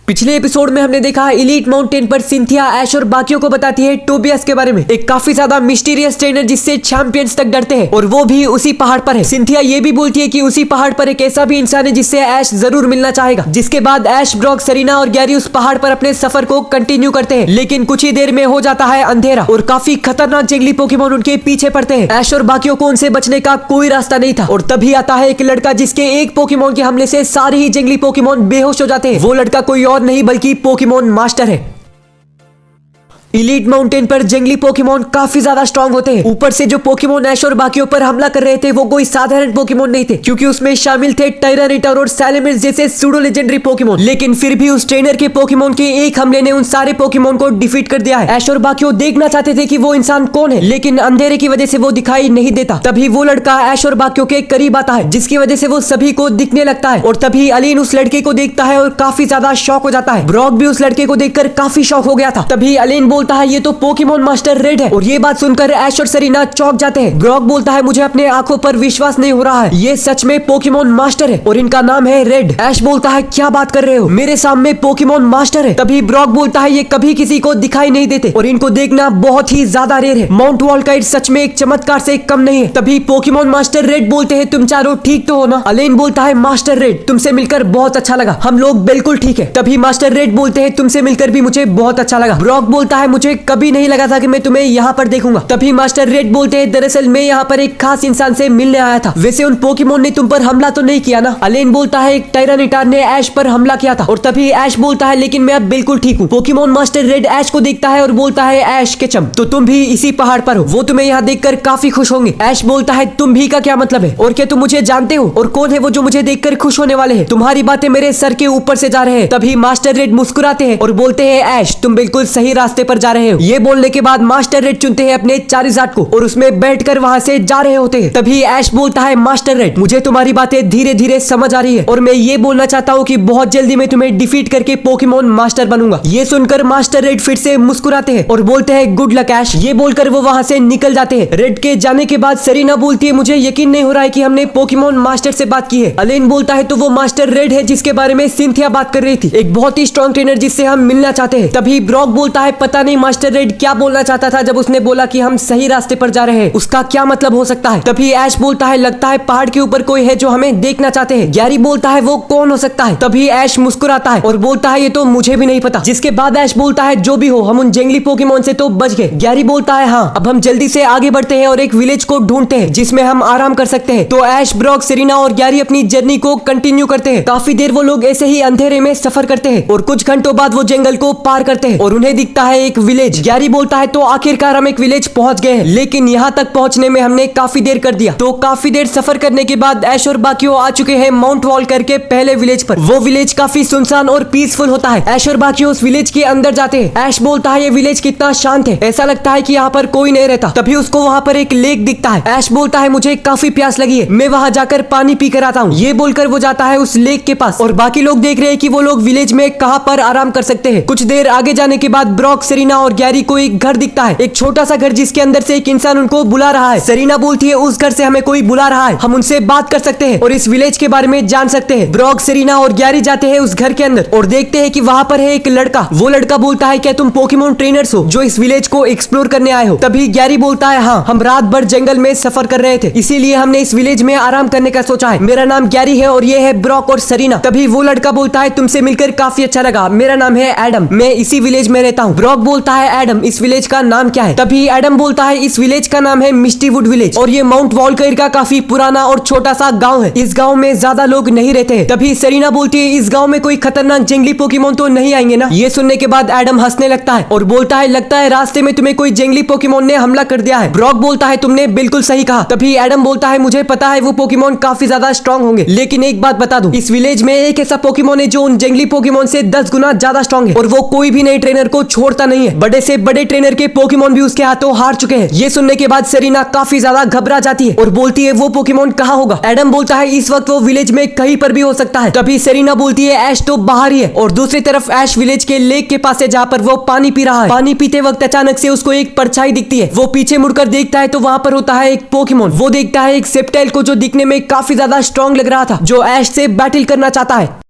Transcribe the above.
पिछले एपिसोड में हमने देखा इलीट माउंटेन पर सिंथिया ऐश और बाकियों को बताती है टोबियस के बारे में, एक काफी ज्यादा मिस्टीरियस ट्रेनर जिससे चैंपियंस तक डरते हैं और वो भी उसी पहाड़ पर है। सिंथिया ये भी बोलती है कि उसी पहाड़ पर एक ऐसा भी इंसान है जिससे ऐश जरूर मिलना चाहेगा। जिसके बाद ऐश, ब्रॉक, सेरिना और गैरी उस पहाड़ पर अपने सफर को कंटिन्यू करते हैं, लेकिन कुछ ही देर में हो जाता है अंधेरा और काफी खतरनाक जंगली पोकेमोन उनके पीछे पड़ते हैं। ऐश और बाकियों को उनसे बचने का कोई रास्ता नहीं था और तभी आता है एक लड़का जिसके एक पोकेमोन के हमले से सारे ही जंगली पोकेमोन बेहोश हो जाते हैं। वो लड़का कोई और नहीं बल्कि पोकेमोन मास्टर है। इलीट माउंटेन पर जंगली पोकेमोन काफी ज्यादा स्ट्रांग होते हैं। ऊपर से जो पोकेमोन ऐश और बाकियों पर हमला कर रहे थे वो कोई साधारण पोकेमोन नहीं थे, क्योंकि उसमें शामिल थे टायरानिटर और सैलेमिस जैसे सूडो लेजेंडरी पोकेमोन। लेकिन फिर भी उस ट्रेनर के पोकेमोन के एक हमले ने उन सारे पोकेमोन को डिफीट कर दिया है। ऐश और बाकियों देखना चाहते थे कि वो इंसान कौन है, लेकिन अंधेरे की वजह से वो दिखाई नहीं देता। तभी वो लड़का ऐश और बाकियों के करीब आता है, जिसकी वजह से वो सभी को दिखने लगता है। और तभी अलीन उस लड़के को देखता है और काफी ज्यादा शॉक हो जाता है। ब्रॉक भी उस लड़के को देखकर काफी शॉक हो गया था। तभी अलीन बोलता है ये तो पोकेमोन मास्टर रेड है, और ये बात सुनकर ऐश और सेरिना चौंक जाते हैं। ब्रॉक बोलता है मुझे अपने आंखों पर विश्वास नहीं हो रहा है, ये सच में पोकेमोन मास्टर है और इनका नाम है रेड। ऐश बोलता है क्या बात कर रहे हो, मेरे सामने पोकेमोन मास्टर है। तभी ब्रॉक बोलता है ये कभी किसी को दिखाई नहीं देते और इनको देखना बहुत ही ज्यादा रेयर है। माउंट वॉलकाइट सच में एक चमत्कार से कम नहीं है। तभी पोकेमोन मास्टर रेड बोलते हैं तुम चारों ठीक तो हो ना। अलेन बोलता है मास्टर रेड तुमसे मिलकर बहुत अच्छा लगा, हम लोग बिल्कुल ठीक है। तभी मास्टर रेड बोलते हैं तुमसे मिलकर भी मुझे बहुत अच्छा लगा। ब्रॉक बोलता है मुझे कभी नहीं लगा था कि मैं तुम्हें यहाँ पर देखूंगा। तभी मास्टर रेड बोलते हैं दरअसल मैं यहाँ पर एक खास इंसान से मिलने आया था, वैसे उन पोकेमोन ने तुम पर हमला तो नहीं किया ना। अलेन बोलता है एक टायरानिटार ने ऐश पर हमला किया था। और तभी ऐश बोलता है लेकिन मैं अब बिल्कुल ठीक हूँ। पोकेमोन मास्टर रेड ऐश को देखता है और बोलता है ऐश के चम तो तुम भी इसी पहाड़ पर हो, वो तुम्हें यहाँ देखकर काफी खुश होंगे। ऐश बोलता है तुम भी का क्या मतलब है, और क्या तुम मुझे जानते हो, और कौन है वो जो मुझे देखकर खुश होने वाले हैं, तुम्हारी बातें मेरे सर के ऊपर से जा रहे हैं। तभी मास्टर रेड मुस्कुराते हैं और बोलते हैं ऐश तुम बिल्कुल सही रास्ते पर जा रहे हो। ये बोलने के बाद मास्टर रेड चुनते हैं अपने चारिजाट को और उसमें बैठकर वहां से जा रहे होते हैं। तभी ऐश बोलता है मास्टर रेड मुझे तुम्हारी बातें धीरे धीरे समझ आ रही है और मैं ये बोलना चाहता हूँ कि बहुत जल्दी मैं तुम्हें डिफीट करके पोकेमोन मास्टर बनूंगा। ये सुनकर मास्टर रेड फिर से मुस्कुराते हैं और बोलते हैं गुड लक ऐश। ये बोलकर वो वहां से निकल जाते हैं। रेड के जाने के बाद सेरिना बोलती है मुझे यकीन नहीं हो रहा है कि हमने पोकेमोन मास्टर से बात की है। अलेन बोलता है तो वो मास्टर रेड है जिसके बारे में सिंथिया बात कर रही थी, एक बहुत ही स्ट्रॉन्ग ट्रेनर जिससे हम मिलना चाहते हैं। तभी ब्रॉक बोलता है पता नहीं मास्टर रेड क्या बोलना चाहता था जब उसने बोला कि हम सही रास्ते पर जा रहे हैं, उसका क्या मतलब हो सकता है। तभी ऐश बोलता है लगता है पहाड़ के ऊपर कोई है जो हमें देखना चाहते हैं। गैरी बोलता है वो कौन हो सकता है। तभी ऐश मुस्कुराता है और बोलता है ये तो मुझे भी नहीं पता। जिसके बाद ऐश बोलता है जो भी हो हम उन जंगली पोकेमोन से तो बच गए। गैरी बोलता है हाँ अब हम जल्दी से आगे बढ़ते हैं और एक विलेज को ढूंढते हैं जिसमें हम आराम कर सकते हैं। तो ऐश, ब्रॉक, सेरिना और गैरी अपनी जर्नी को कंटिन्यू करते हैं। काफी देर वो लोग ऐसे ही अंधेरे में सफर करते हैं और कुछ घंटों बाद वो जंगल को पार करते हैं और उन्हें दिखता है एक विलेज। गैरी बोलता है तो आखिरकार हम एक विलेज पहुंच गए हैं, लेकिन यहाँ तक पहुंचने में हमने काफी देर कर दिया। तो काफी देर सफर करने के बाद ऐश और बाकियों आ चुके हैं माउंट वॉल करके पहले विलेज पर। वो विलेज काफी सुनसान और पीसफुल होता है। ऐश और बाकियों उस विलेज के अंदर जाते हैं। ऐश बोलता है ये विलेज कितना शांत है, ऐसा लगता है कि यहाँ पर कोई नहीं रहता। तभी उसको वहाँ पर एक लेक दिखता है। ऐश बोलता है मुझे काफी प्यास लगी है, मैं वहाँ जाकर पानी पी कर आता हूँ। ये बोलकर वो जाता है उस लेक के पास और बाकी लोग देख रहे हैं कि वो लोग विलेज में कहाँ पर आराम कर सकते हैं। कुछ देर आगे जाने के बाद ब्रॉक, सेरिना और गैरी को एक घर दिखता है, एक छोटा सा घर जिसके अंदर से एक इंसान उनको बुला रहा है। सेरिना बोलती है उस घर से हमें कोई बुला रहा है, हम उनसे बात कर सकते हैं और इस विलेज के बारे में जान सकते हैं। ब्रॉक, सेरिना और गैरी जाते हैं उस घर के अंदर और देखते हैं कि वहाँ पर है एक लड़का। वो लड़का बोलता है क्या तुम पोकेमोन ट्रेनर्स हो जो इस विलेज को एक्सप्लोर करने आए हो। तभी गैरी बोलता है हाँ हम रात भर जंगल में सफर कर रहे थे, इसीलिए हमने इस विलेज में आराम करने का सोचा है। मेरा नाम गैरी है और ये है ब्रॉक और सेरिना। तभी वो लड़का बोलता है तुमसे मिलकर काफी अच्छा लगा, मेरा नाम है एडम, मैं इसी विलेज में रहता हूँ। ब्रॉक बोलता है एडम इस विलेज का नाम क्या है। तभी एडम बोलता है इस विलेज का नाम है मिस्टीवुड विलेज और ये माउंट वॉलकाइट का काफी पुराना और छोटा सा गांव है, इस गांव में ज्यादा लोग नहीं रहते हैं। तभी सेरिना बोलती है इस गांव में कोई खतरनाक जंगली पोकेमोन तो नहीं आएंगे ना। ये सुनने के बाद एडम हंसने लगता है और बोलता है लगता है रास्ते में तुम्हें कोई जंगली पोकेमोन ने हमला कर दिया है। ब्रॉक बोलता है तुमने बिल्कुल सही कहा। तभी एडम बोलता है मुझे पता है वो पोकेमोन काफी ज्यादा स्ट्रॉन्ग होंगे, लेकिन एक बात बता दूं इस विलेज में एक ऐसा पोकेमोन है जो उन जंगली पोकेमोन से 10 गुना ज्यादा स्ट्रॉन्ग है और वो कोई भी नए ट्रेनर को छोड़ता नहीं है। बड़े से बड़े ट्रेनर के पोकेमोन भी उसके हाथों हार चुके हैं। ये सुनने के बाद सेरिना काफी ज्यादा घबरा जाती है और बोलती है वो पोकेमोन कहाँ होगा। एडम बोलता है इस वक्त वो विलेज में कहीं पर भी हो सकता है। तभी सेरिना बोलती है ऐश तो बाहर ही है और दूसरी तरफ ऐश विलेज के लेक के पास है जहाँ पर वो पानी पी रहा है। पानी पीते वक्त अचानक से उसको एक परछाई दिखती है। वो पीछे मुड़कर देखता है तो वहाँ पर होता है एक पोकेमोन। वो देखता है एक सेप्टाइल को जो दिखने में काफी ज्यादा स्ट्रॉन्ग लग रहा था, जो ऐश से बैटल करना चाहता है।